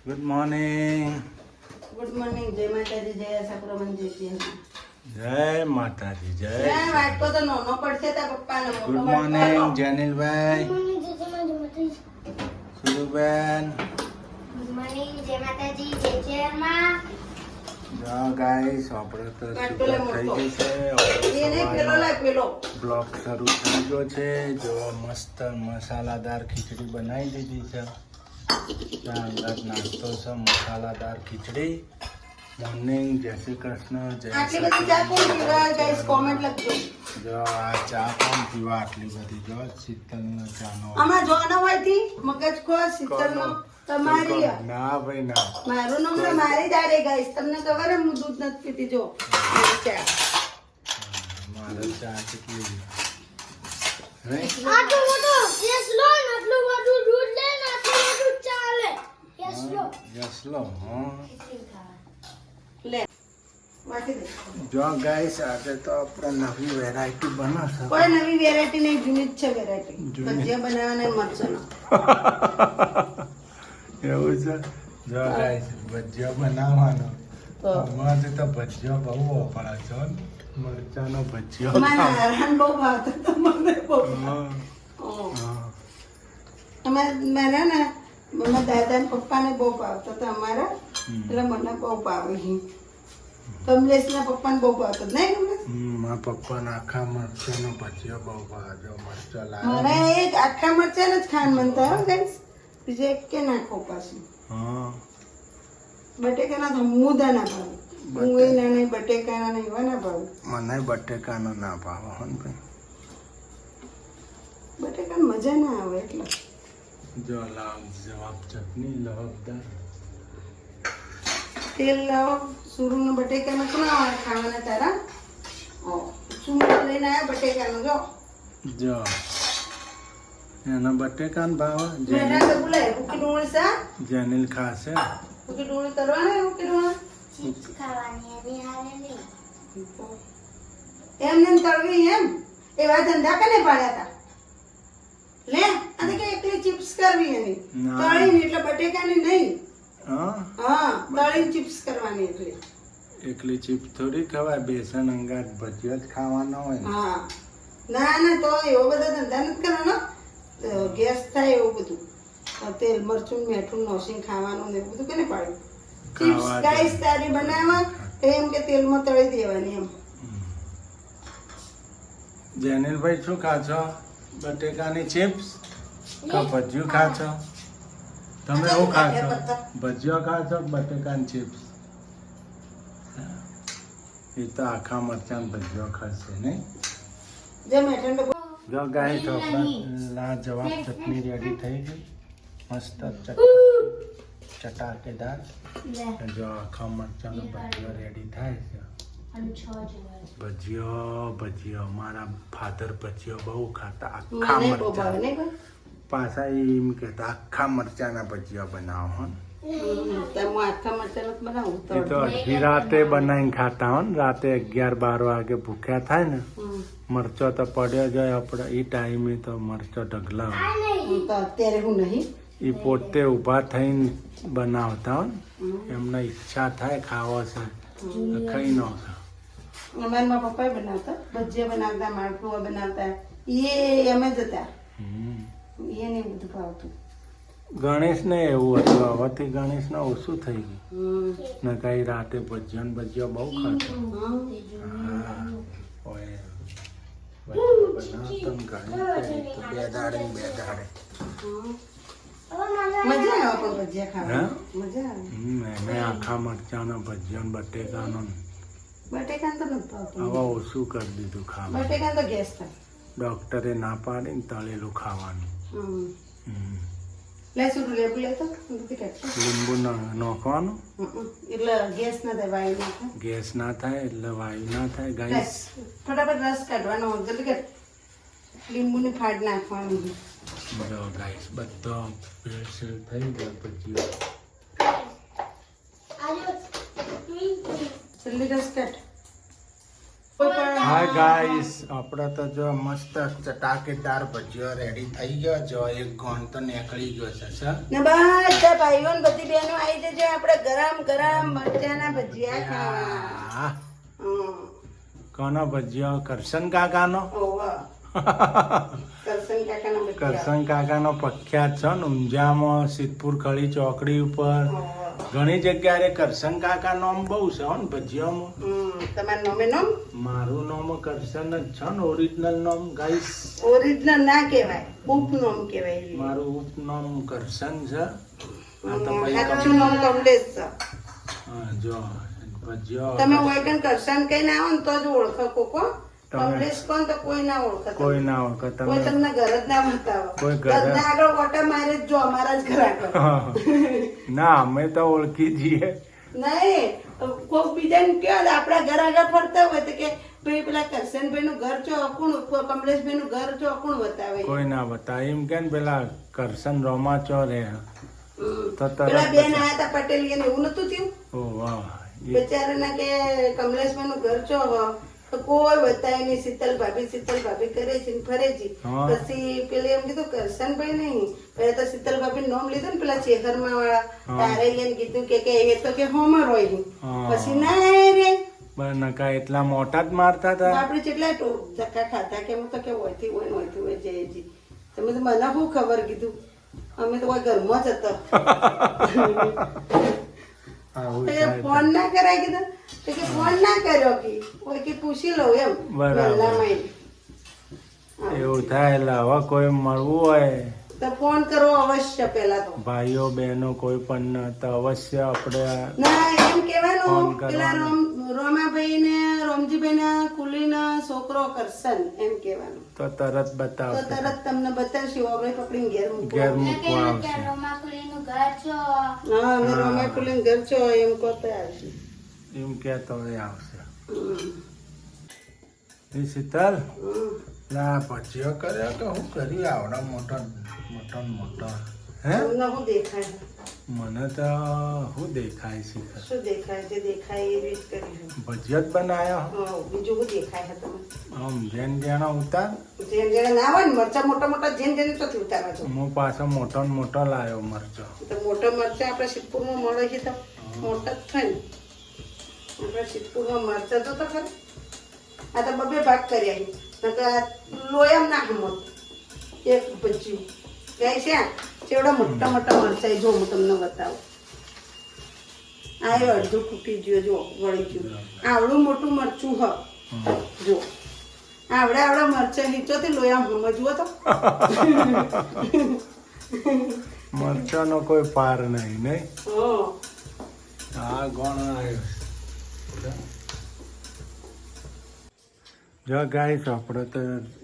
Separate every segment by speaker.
Speaker 1: Good morning.
Speaker 2: Good morning. જય માતાજી, જય આશાપુરા મંદિર.
Speaker 1: જય માતાજી. જય
Speaker 2: વાટકો તો નાનો પડશે તા પપ્પાનો.
Speaker 1: ગુડ મોર્નિંગ જેનિલભાઈ. સુરુબેન.
Speaker 3: ગુડ મોર્નિંગ, જય માતાજી, જય જય માં.
Speaker 1: જો ગાઈસ આપણે તો
Speaker 2: વાટકો લે
Speaker 1: સુરત થઈ
Speaker 2: મોટો.
Speaker 1: ગઈ છે.
Speaker 2: એ નહીં, પેલો લાય, પેલો.
Speaker 1: બ્લોગ શરૂ થઈ ગયો છે. જો મસ્ત મસાલાદાર ખીચડી બનાવી દીધી છે. ત્યાં અંદર નાસ્તો છે મસાલાદાર ખીચડી. મોર્નિંગ. જય શ્રી કૃષ્ણ. જય
Speaker 2: આટલી બધી ચા કોણ પીવા? ગાઈસ કોમેન્ટ લખજો.
Speaker 1: જો આ ચા કોણ પીવા આટલી બધી? જો શીતલનો ચાનો.
Speaker 2: આમાં જોવાનો હોય થી મગજ ખો શીતળનો તમારી આ.
Speaker 1: ના ભાઈ ના.
Speaker 2: મારું નામ ને મારી દાડે ગાઈસ. તમને ખબર હે હું દૂધ નથી પીતી. જો મારી ચા.
Speaker 1: મારે ચા કેટલી હે?
Speaker 3: આટલું મોટું યસ લો ને આટલું મોટું દૂધ લે ને આટલું મોટું ચાલે યસ લો.
Speaker 1: યસ લો. હા
Speaker 2: લે વાટી દે.
Speaker 1: જો ગાઈસ આજે તો આપણે નવી વેરાયટી બનાવશે.
Speaker 2: કોઈ નવી વેરાયટી નહીં, જૂની જ છે વેરાયટી.
Speaker 1: જૂની.
Speaker 2: ભજીયા બનાવવાના મરચાનો.
Speaker 1: એવું છે. જો ગાઈસ ભજીયો બનાવવાનો.
Speaker 2: તો
Speaker 1: અમારે તો ભજીયો બહુ વપરાય છે હો. મરચાનો ભજીયો
Speaker 2: મારા હારાને બહુ ભાવતો તો મને બહુ
Speaker 1: હા.
Speaker 2: ભાવતો.
Speaker 1: હા.
Speaker 2: મને ને મારા દાદા ને પપ્પાને બહુ ભાવતો તો અમારા. એટલે મને બહુ ભાવે છે. કમલેશના પપ્પાને બહુ ભાવતો નહીં કમલેશ?
Speaker 1: મારા પપ્પાને આખા મરચાનો ભજીયો બહુ ભાવે. જો મરચા
Speaker 2: મને
Speaker 1: લાવે.
Speaker 2: એક આખા મરચાં જ ખાવાનું મન થાય હો ગાઈસ. બીજે એક કે નાખો પાછું.
Speaker 1: હા.
Speaker 2: બટેકાના તો મુદા ના ભાવે. હું એ નાના બટેકાના નહીં એવા ના ભાવે.
Speaker 1: મને બટેકાનો ના ભાવે હો ને ભાઈ.
Speaker 2: બટેકાની મજા ના આવે એટલે.
Speaker 1: જો લાવ જવાબ ચટણી લવકદાર.
Speaker 2: તેલ લાવો. સુરુના બટેકાના કોના વાર ખાવાના તારા? સુમરો લઈને આવ્યા બટેકાનો. જો
Speaker 1: જો એનો બટેકાનો ભાવે.
Speaker 2: મેઠા તો બોલાય ભૂકી ડુંગળી શાક.
Speaker 1: જેનિલ ખાશે.
Speaker 2: ભૂકી ડુંગળી તરવાના. ભૂકી ડુંગળી
Speaker 3: ચિપ્સ ખાવાની એની હારે નહીં.
Speaker 2: એમને એમ તળવી એમ એવા ધંધા કને પાડ્યા હતા? લે આ તો કે એકલી ચિપ્સ કરવી એની.
Speaker 1: ના.
Speaker 2: તળીને એટલે બટેકાની નહીં.
Speaker 1: હા.
Speaker 2: હા, તળીને ચિપ્સ કરવાની એટલે.
Speaker 1: એકલી ચીપ થોડી ખવાય. બેસન અંગાત ભજીયો જ ખાવાનો હોય ને.
Speaker 2: હા. ના ના, તો એવો બધો ધંધા નથી કરવાનો. ગેસ થાય એવું બધું. તેલ મરચું મીઠું નોસીને ખાવાનું ને એવું બધું કેને પાડ્યું? ચિપ્સ
Speaker 1: ખાવા દે.
Speaker 2: ગાઈસ તારી બનાવવા એમ કે તેલમાં તળી દેવાની એમ.
Speaker 1: જેનિલભાઈ શું ખાશો? બટેકાની ચિપ્સ કા ભજીયું ખાશો? તમે શું ખાશો? ભજીયો ખાશો કે બટેકાની ચિપ્સ? એ તો આખા મરચાં ભજીયો ખાશે નહીં.
Speaker 2: જે મેઠણ તો
Speaker 1: જો ગાય તો લાજવાબ ચટણી રેડી થઈ ગઈ. મસ્ત ચટાકેદાર. જો આખા મરચાંનો ભજીયો રેડી થાય છે.
Speaker 3: અને 6 જેવા.
Speaker 1: ભજીયો મારા ફાધર ભજીયો બહુ ખાતા. આખા
Speaker 2: મને બહુ ભાવે
Speaker 1: મરચાં.
Speaker 2: નહીં કોઈ?
Speaker 1: પાછા એમ કહેતા આખા મરચાંના ભજીયા બનાવો હો ને.
Speaker 2: ત્યાં હું આખા મરચાં નથી બનાવું.
Speaker 1: એ તો અડધી રાતે બનાવીને ખાતા હો ને. રાતે 11-12 વાગે ભૂખ્યા થાય ને. મરચો તો પડ્યો જાય આપણે એ ટાઈમે તો મરચો ઢગલા હોય.
Speaker 2: તો અત્યારે હું નહીં.
Speaker 1: એ પોતે ઊભા થઈને બનાવતા હો ને. એમને ઈચ્છા થાય ખાવો છે તો ખાઈ નાખે.
Speaker 2: અમારા મારા પપ્પા બનાવતા ભજીયા બનાવતા, માલપુઆ બનાવતા. એ એમ જ હતા. એ નહીં બધું ભાવતું.
Speaker 1: ગણેશને એવું હતું. હવેથી ગણેશને ઓછું થઈ ગયું.
Speaker 2: હમ.
Speaker 1: ને કઈ રાતે ભજીયો ને ભજીયો બહુ ખાતો.
Speaker 2: હમ.
Speaker 1: હા. ઓય. ભજીયો બનાવતો ને ગણેશ તો બે દાડે ને બે દાડે.
Speaker 2: મજા આવે પણ ભજીયા ખાવાની.
Speaker 1: હા?
Speaker 2: મજા આવે.
Speaker 1: એને આખા મરચાંનો ભજીયો ને બટેકાનો ને
Speaker 2: બટેકાને તો નથી ભાવતું.
Speaker 1: હવે ઓછું કરી દીધું ખાવાનું.
Speaker 2: બટેકાને તો ગેસ થાય.
Speaker 1: ડોક્ટરે ના પાડી ને તળેલું ખાવાનું.
Speaker 2: હમ.
Speaker 1: હમ.
Speaker 2: લે સુરું લેબુ લેતો નથી કાઢતો.
Speaker 1: લીંબુ નાખવાનું.
Speaker 2: એટલે ગેસ ના થાય, વાયુ ના થાય.
Speaker 1: ગેસ ના થાય એટલે વાયુ ના થાય.
Speaker 2: લે,
Speaker 1: ગાઈસ
Speaker 2: ફટાફટ રસ કાઢવાનો. જલ્દી કાઢ. લીંબુની ફાડ નાખવાની.
Speaker 1: જો ગાઈસ બધો ભેળસેળ થઈ ગયો ભજીયો.
Speaker 3: આજો
Speaker 2: જલ્દી રસ કાઢ.
Speaker 1: હા હાય ગાઈસ, આપણે તો જો મસ્ત ચટાકેદાર ભજીયો રેડી થઈ ગયો. જો એક ગોણ તો નીકળી ગયો છે સર.
Speaker 2: ને બધા ભાઈઓ ને બધી બહેનો આવી જજો, આપણે ગરમ ગરમ મરચાના ભજીયા ખાવા.
Speaker 1: હા, કોનો ભજીયો? કરશન કાકાનો.
Speaker 2: ઓવા કરશન કાકાના ભજીયા.
Speaker 1: કરશન કાકાનો પ્રખ્યાત છે ને ઊંઝામાં, સિદ્ધપુર ખળી ચોકડી ઉપર ઘણી જગ્યાએ કરશન કાકા નામ બહુ છે હો ને ભજીયામાં.
Speaker 2: તમારું નામે નામ?
Speaker 1: મારું નામ કરશન જ છે ને, ઓરિજિનલ નામ ગાઈસ.
Speaker 2: ઓરિજિનલ ના કહેવાય, ઉપનામ કહેવાય.
Speaker 1: મારું ઉપનામ કરશન છે.
Speaker 2: સાચું નામ કમલેશ છે.
Speaker 1: હા, જો ભજીયો
Speaker 2: તમે ઓયકન કરશન કઈ ના આવો ને તો જ ઓળખો કોકો. કમલેશ કોણ તો કોઈ ના ઓળખે.
Speaker 1: કોઈ ના ઓળખે.
Speaker 2: કોઈ
Speaker 1: તમે
Speaker 2: તમને ઘર જ ના બતાવો.
Speaker 1: કોઈ ઘર જ-
Speaker 2: ઘરના આગળ ઓટા મારે જ જો અમારા જ ઘર આગળ.
Speaker 1: ના, અમે તો ઓળખી જઈએ.
Speaker 2: નહીં કોક બીજાને કયો આપણા ઘર આગળ ફરતા હોય તો કે ભાઈ પેલા કરશનભાઈ નું ઘર ચો અકુણ, કમલેશભાઈ નું ઘર ચો અકુણ બતાવે.
Speaker 1: કોઈ ના બતાવે. એમ કે ને પેલા કરશન રોમાચો રે તો
Speaker 2: પેલા
Speaker 1: તરત
Speaker 2: બેન આયા તા પટેલ એને એવું નતું થયું?
Speaker 1: ઓ વાહ.
Speaker 2: બિચારાના કે કમલેશભાઈ નું ઘર ચો તો કોઈ બતાવે નહીં. શીતલ ભાભી કરે છે ને ફરે છે.
Speaker 1: હા.
Speaker 2: પછી પેલે એમ કીધું કરશનભાઈ નહીં, પહેલા તો શીતલ ભાભી નામ લીધું ને પેલા ચેહરમાં વાળા. તારે એને કીધું કે એ તો કે હોમર હોય નહીં.
Speaker 1: હા.
Speaker 2: પછી ના રે
Speaker 1: નકા એટલા મોટા જ મારતા હતા.
Speaker 2: આપણે કેટલા ધક્કા ખાતા કે હું તો કે ઓયથી હોય જયજી. તમે તો મને શું ખબર કીધું, અમે તો કોઈ ઘરમાં જ હતા.
Speaker 1: આવું
Speaker 2: તો એ
Speaker 1: થાય.
Speaker 2: ફોન ના કરાય કીધું તો કે ફોન ના કર્યો કે કોઈ કે પૂછી લઉં એમ.
Speaker 1: બરાબર.
Speaker 2: મહિલામાં
Speaker 1: એવું થાય. એટલે હવે કોઈ મળવું હોય
Speaker 2: તો ફોન કરવો અવશ્ય પેલા તો.
Speaker 1: ભાઈઓ બહેનો કોઈ પણ તો અવશ્ય આપણે
Speaker 2: ના એમ
Speaker 1: ફોન
Speaker 2: કહેવાનું પેલા
Speaker 1: કરવાનો.
Speaker 2: રોમાભાઈ ને રોમજીભાઈ ના કુલી ના છોકરો કરશન એમ કહેવાનું.
Speaker 1: તો તરત
Speaker 2: તો
Speaker 1: બતાવશે.
Speaker 2: તરત તમને બતાવશે. આપણે પકડીને ઘેર મૂકવા.
Speaker 1: ઘેર મૂકવા આવશે.
Speaker 3: રોમાકુલીનું ઘર છો.
Speaker 2: હા અમે રોમા કુલીને ઘર છો એમ કહતે આવશે.
Speaker 1: એમ કેતો એ આવશે. એ શીતલ ના ભજીયો કર્યો કે હું કરી આવડે મોટો હે?
Speaker 2: તમને શું દેખાય?
Speaker 1: મને તો શું દેખાય શીતલ?
Speaker 2: શું દેખાય? જે દેખાય એ રીત કરી.
Speaker 1: ભજીયો જ બનાવ્યો.
Speaker 2: બીજું શું દેખાય છે તમે?
Speaker 1: આમ જેન જેનો ઉતાર.
Speaker 2: જેમ જેને ના હોય ને મરચા મોટા મોટા જેમ જેને તો ઉતારવા છો.
Speaker 1: હું પાછો મોટો ને મોટો લાવ્યો મરચો.
Speaker 2: તો મોટા મરચા આપણે સિદ્ધપુરમાં મળે છે તો મોટા જ થાય ને. આપણે સિદ્ધપુરમાં મરચા તો ખરું. આ તો બબે ભાગ કર્યા છે. નકર આ લોયામ ના હમત એક ભજીયું ગાય છે. ચેવડા મોટા મોટા મરચાં જો હું તમને બતાવું. આ એ અડધું ખૂટી ગયું જો વળી ગયું. આવડું મોટું મરચું હ જો. આવડા મરચાં હિંચોથી લોયામ હમ જુઓ તો.
Speaker 1: મરચાનો કોઈ પાર નહીં નહીં.
Speaker 2: હા
Speaker 1: આ ગોણ આવ્યો. જો ગાઈસ, આપણે તો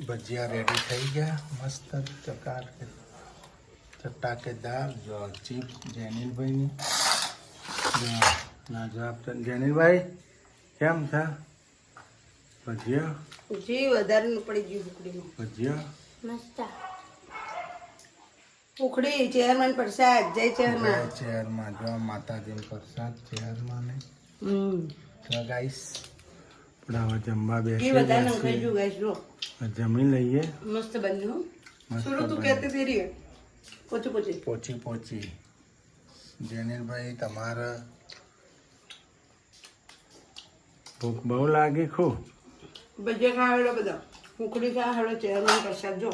Speaker 1: ભજીયા રેડી થઈ ગયા. મસ્ત ચટાકેદાર. જો ચીપ જેનિલભાઈની. ના જો આપતા જેનિલભાઈ કેમ છે ભજીયા?
Speaker 2: જી વધારે પડી ગયું ઉકડીમાં.
Speaker 1: ભજીયા
Speaker 3: મસ્ત.
Speaker 2: ઉકડી ચેરમેન પ્રસાદ જય ચેરમેન.
Speaker 1: ચેરમાં જો માતાજી પ્રસાદ ચેરમાં ને. તો ગાઈસ આપણે હવે જમવા
Speaker 2: ઘી વધારે
Speaker 1: બેસી
Speaker 2: નખાઈ ગયું ગાઈસ જો.
Speaker 1: જમી લઈએ.
Speaker 2: મસ્ત બન્યું.
Speaker 1: મસ્ત
Speaker 2: સુરુ તું
Speaker 1: બન્યું.
Speaker 2: કહેતી હતી રે
Speaker 1: પોચી જેનિલભાઈ તમારે ભૂખ બહુ લાગી ખૂબ.
Speaker 2: ભજીયા ખાવા બધા ઉકડી ખાવા ચેરમેન પ્રસાદ જો.